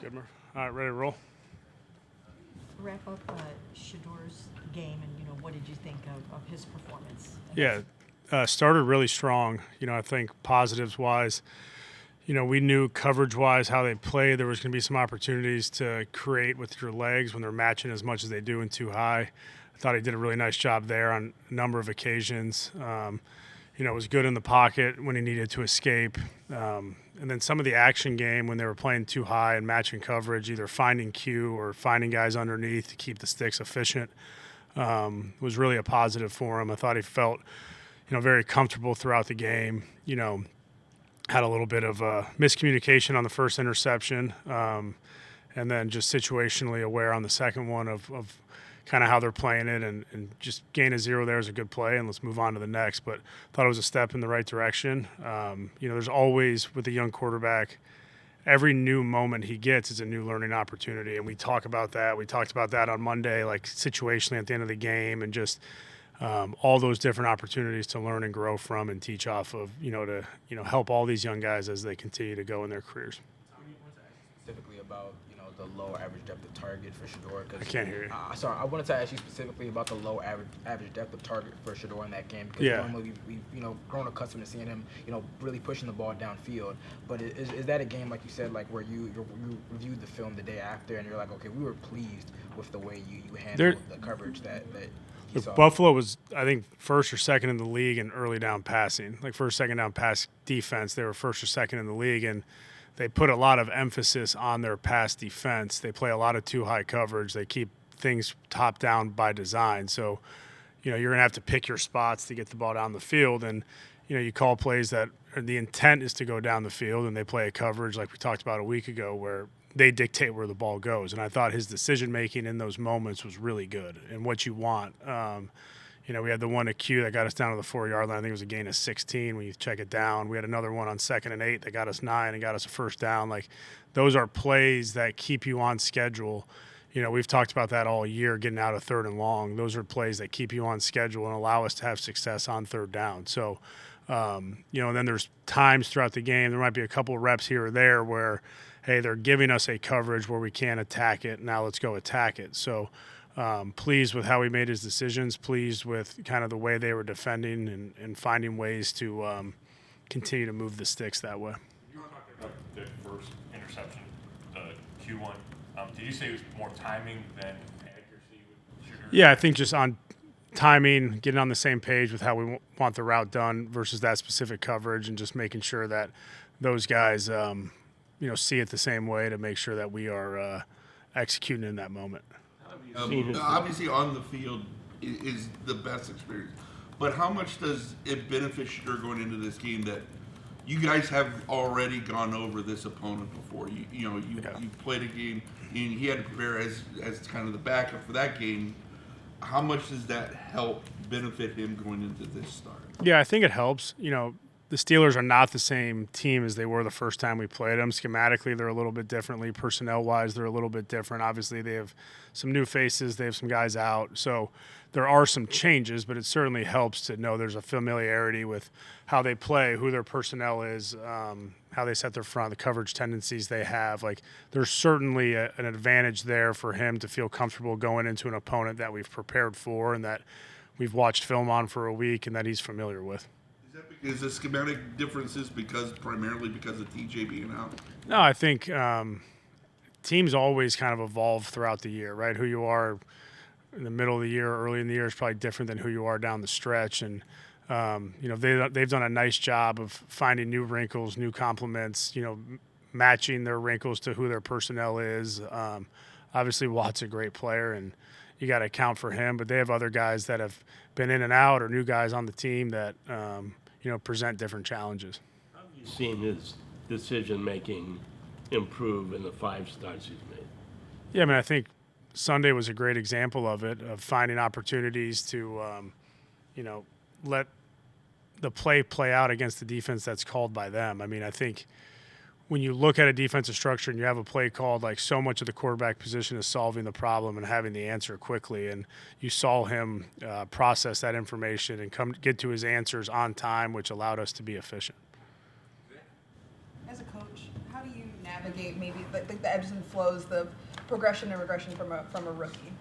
Good, Murph. All right, ready to roll? Wrap up Shador's game, and what did you think of his performance? Yeah, started really strong. I think positives-wise, we knew coverage-wise how they play. There was going to be some opportunities to create with your legs when they're matching as much as they do in too high. I thought he did a really nice job there on a number of occasions. Was good in the pocket when he needed to escape. And then some of the action game when they were playing too high and matching coverage, either finding Q or finding guys underneath to keep the sticks efficient, was really a positive for him. I thought he felt, very comfortable throughout the game. Had a little bit of miscommunication on the first interception, and then just situationally aware on the second one of kind of how they're playing it, and just gain a 0 there is a good play, and let's move on to the next. But thought it was a step in the right direction. There's always, with a young quarterback, every new moment he gets is a new learning opportunity, and we talk about that. We talked about that on Monday, like situationally at the end of the game, and just all those different opportunities to learn and grow from and teach off of, to help all these young guys as they continue to go in their careers. Specifically about the low average depth of target for Shador. I can't hear you. Sorry, I wanted to ask you specifically about the low average depth of target for Shador in that game, because normally we've grown accustomed to seeing him really pushing the ball downfield. But is that a game, like you said, like where you reviewed the film the day after and you're like, okay, we were pleased with the way you handled the coverage that you saw? Buffalo was, I think, first or second in the league in early down passing, like first, second down pass defense. They were first or second in the league, and they put a lot of emphasis on their pass defense. They play a lot of too high coverage. They keep things top down by design. So, you're going to have to pick your spots to get the ball down the field. And, you call plays that the intent is to go down the field, and they play a coverage like we talked about a week ago where they dictate where the ball goes. And I thought his decision-making in those moments was really good and what you want. We had the one at Q that got us down to the 4-yard line. I think it was a gain of 16 when you check it down. We had another one on 2nd and 8 that got us 9 and got us a first down. Like, those are plays that keep you on schedule. We've talked about that all year, getting out of 3rd and long. Those are plays that keep you on schedule and allow us to have success on 3rd down. So, and then there's times throughout the game, there might be a couple of reps here or there where, hey, they're giving us a coverage where we can't attack it. Now let's go attack it. So, pleased with how he made his decisions, pleased with kind of the way they were defending and finding ways to continue to move the sticks that way. You were talking about the first interception, the Q1. Did you say it was more timing than accuracy with Shooter? Yeah, I think just on timing, getting on the same page with how we want the route done versus that specific coverage, and just making sure that those guys, see it the same way to make sure that we are executing in that moment. Obviously, on the field is the best experience. But how much does it benefit Shador going into this game that you guys have already gone over this opponent before? You played a game, and he had to prepare as kind of the backup for that game. How much does that help benefit him going into this start? Yeah, I think it helps. The Steelers are not the same team as they were the first time we played them. Schematically, they're a little bit differently. Personnel-wise, they're a little bit different. Obviously, they have some new faces. They have some guys out. So there are some changes, but it certainly helps to know there's a familiarity with how they play, who their personnel is, how they set their front, the coverage tendencies they have. Like, there's certainly an advantage there for him to feel comfortable going into an opponent that we've prepared for and that we've watched film on for a week and that he's familiar with. Is the schematic differences primarily because of TJ being out? No, I think teams always kind of evolve throughout the year, right? Who you are in the middle of the year, early in the year is probably different than who you are down the stretch. And, they've done a nice job of finding new wrinkles, new complements, matching their wrinkles to who their personnel is. Obviously, Watt's a great player, and you got to account for him. But they have other guys that have been in and out or new guys on the team that, present different challenges. How have you seen his decision-making improve in the 5 starts he's made? Yeah, I think Sunday was a great example of it, of finding opportunities to, let the play out against the defense that's called by them. I think when you look at a defensive structure and you have a play called, like, so much of the quarterback position is solving the problem and having the answer quickly, and you saw him process that information and get to his answers on time, which allowed us to be efficient. As a coach, how do you navigate maybe like the ebbs and flows, the progression and regression from a rookie?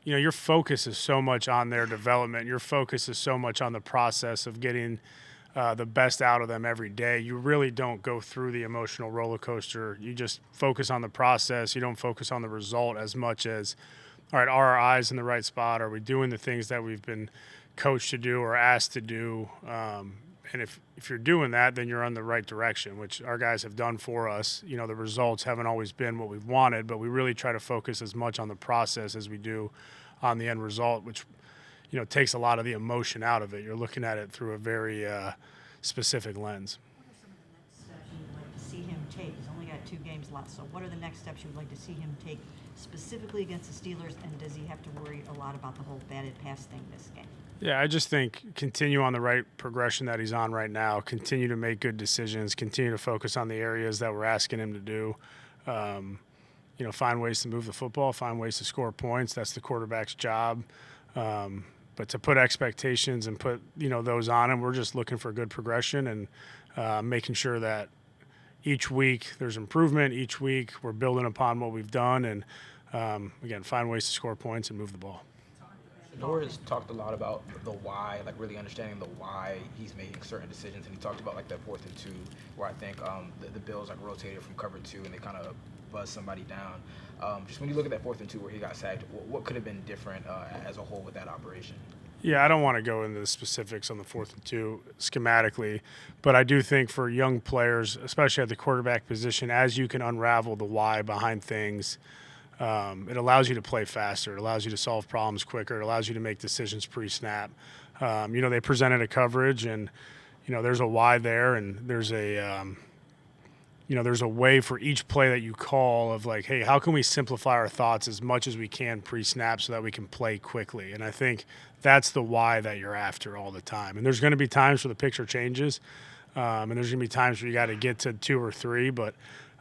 Your focus is so much on their development. Your focus is so much on the process of getting the best out of them every day. You really don't go through the emotional roller coaster. You just focus on the process. You don't focus on the result as much as, all right, are our eyes in the right spot? Are we doing the things that we've been coached to do or asked to do? And if you're doing that, then you're on the right direction, which our guys have done for us. The results haven't always been what we've wanted, but we really try to focus as much on the process as we do on the end result, which, takes a lot of the emotion out of it. You're looking at it through a very specific lens. What are some of the next steps you would like to see him take? He's only got 2 games left, so what are the next steps you would like to see him take specifically against the Steelers, and does he have to worry a lot about the whole batted pass thing this game? Yeah, I just think continue on the right progression that he's on right now. Continue to make good decisions. Continue to focus on the areas that we're asking him to do. Find ways to move the football. Find ways to score points. That's the quarterback's job. But to put expectations and put those on him, we're just looking for good progression and making sure that each week there's improvement. Each week we're building upon what we've done, and again, find ways to score points and move the ball. Shedeur has talked a lot about the why, like really understanding the why he's making certain decisions, and he talked about like that 4th and 2, where I think the Bills like rotated from cover 2 and they kind of buzzed somebody down. Just when you look at that 4th and 2 where he got sacked, what could have been different as a whole with that operation? Yeah, I don't want to go into the specifics on the 4th and 2 schematically, but I do think for young players, especially at the quarterback position, as you can unravel the why behind things, it allows you to play faster. It allows you to solve problems quicker. It allows you to make decisions pre-snap. They presented a coverage, and there's a why there, and there's a way for each play that you call of like, hey, how can we simplify our thoughts as much as we can pre-snap so that we can play quickly? And I think that's the why that you're after all the time. And there's going to be times where the picture changes, and there's going to be times where you got to get to 2 or 3, but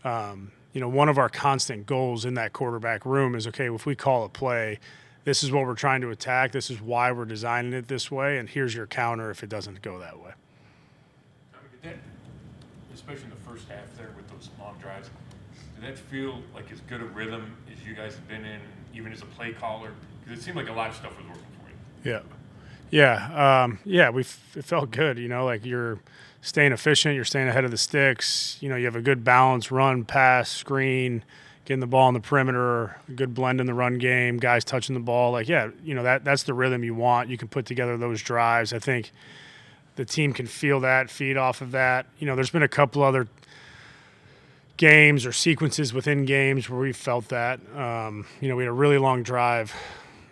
one of our constant goals in that quarterback room is, okay, if we call a play, this is what we're trying to attack, this is why we're designing it this way, and here's your counter if it doesn't go that way. Especially in the first half there with those long drives, did that feel like as good a rhythm as you guys have been in, even as a play caller? Because it seemed like a lot of stuff was working for you. It felt good, like you're staying efficient, you're staying ahead of the sticks, you have a good balance, run, pass, screen, getting the ball on the perimeter, a good blend in the run game, guys touching the ball. That's the rhythm you want. You can put together those drives. I think the team can feel that, feed off of that. There's been a couple other games or sequences within games where we felt that. We had a really long drive,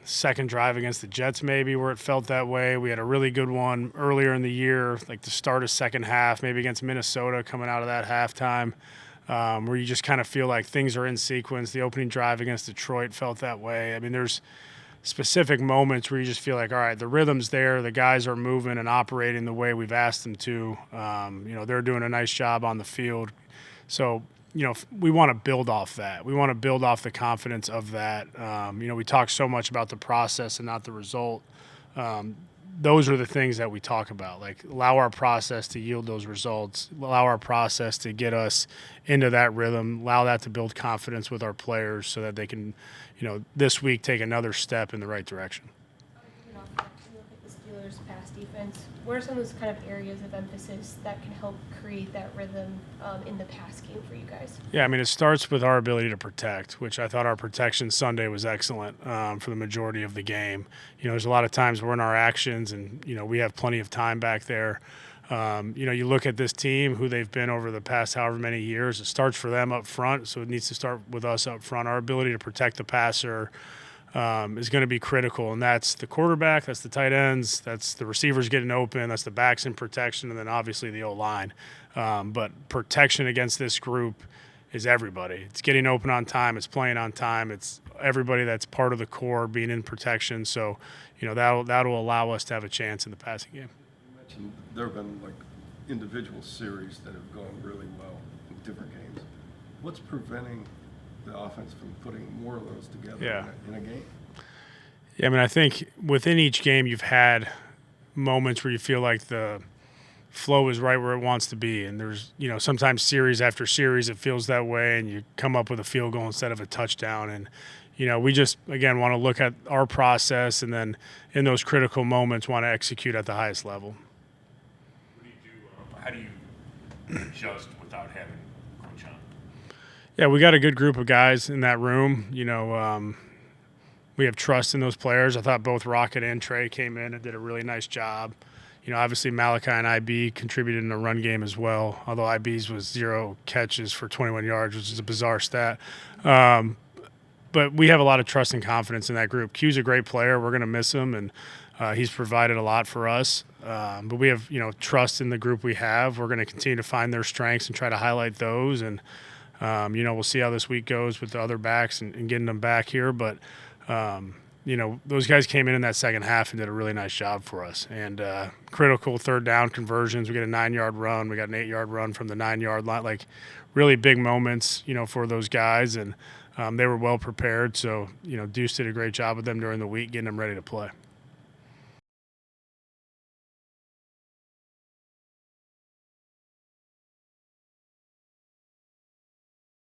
second drive against the Jets maybe, where it felt that way. We had a really good one earlier in the year, like the start of second half, maybe against Minnesota coming out of that halftime, where you just kind of feel like things are in sequence. The opening drive against Detroit felt that way. I mean, there's specific moments where you just feel like, all right, the rhythm's there, the guys are moving and operating the way we've asked them to. They're doing a nice job on the field. So, we want to build off that. We want to build off the confidence of that. We talk so much about the process and not the result. Those are the things that we talk about, like allow our process to yield those results, allow our process to get us into that rhythm, allow that to build confidence with our players so that they can, this week take another step in the right direction. You look at the Steelers' pass defense. What are some of those kind of areas of emphasis that can help create that rhythm in the pass game for you guys? Yeah, I mean, it starts with our ability to protect, which I thought our protection Sunday was excellent for the majority of the game. There's a lot of times we're in our actions and, we have plenty of time back there. You look at this team, who they've been over the past however many years, it starts for them up front, so it needs to start with us up front. Our ability to protect the passer is going to be critical, and that's the quarterback, that's the tight ends, that's the receivers getting open, that's the backs in protection, and then obviously the O-line. But protection against this group is everybody. It's getting open on time, it's playing on time, it's everybody that's part of the core being in protection. So, that'll allow us to have a chance in the passing game. You mentioned there have been individual series that have gone really well in different games. What's preventing the offense from putting more of those together in a game? Yeah, I mean, I think within each game you've had moments where you feel like the flow is right where it wants to be. And there's, sometimes series after series it feels that way, and you come up with a field goal instead of a touchdown. And, we just, again, want to look at our process, and then in those critical moments want to execute at the highest level. What do you do? How do you adjust without having coach on? Yeah, we got a good group of guys in that room. We have trust in those players. I thought both Rocket and Trey came in and did a really nice job. Obviously Malachi and IB contributed in the run game as well, although IB's was 0 catches for 21 yards, which is a bizarre stat. But we have a lot of trust and confidence in that group. Q's a great player. We're going to miss him, and he's provided a lot for us. But we have, trust in the group we have. We're going to continue to find their strengths and try to highlight those. And, we'll see how this week goes with the other backs and getting them back here. But, those guys came in that second half and did a really nice job for us. And critical third down conversions. We got a 9-yard run. We got an 8-yard run from the 9-yard line. Like, really big moments, for those guys. And they were well prepared. So, Deuce did a great job with them during the week, getting them ready to play.